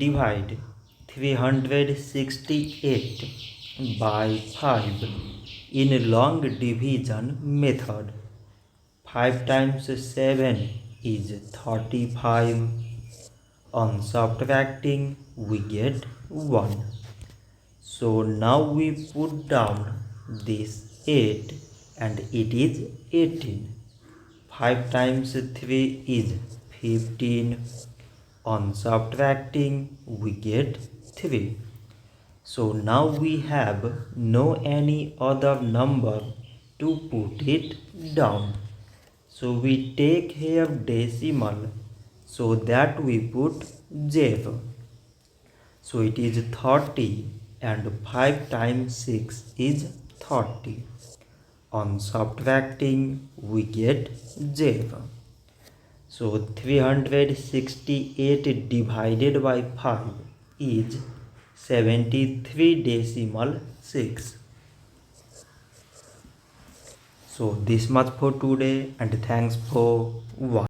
divide 368 by 5 in long division method. 5 times 7 is 35. On subtracting, we get 1. So now we put down this 8 and it is 18. 5 times 3 is 15. On subtracting, we get 3. So now we have no any other number to put it down. So we take here decimal, so that we put 0. So it is 30 and 5 times 6 is 30. On subtracting, we get 0. So 368 divided by 5 is 73.6. So this much for today, and thanks for watching.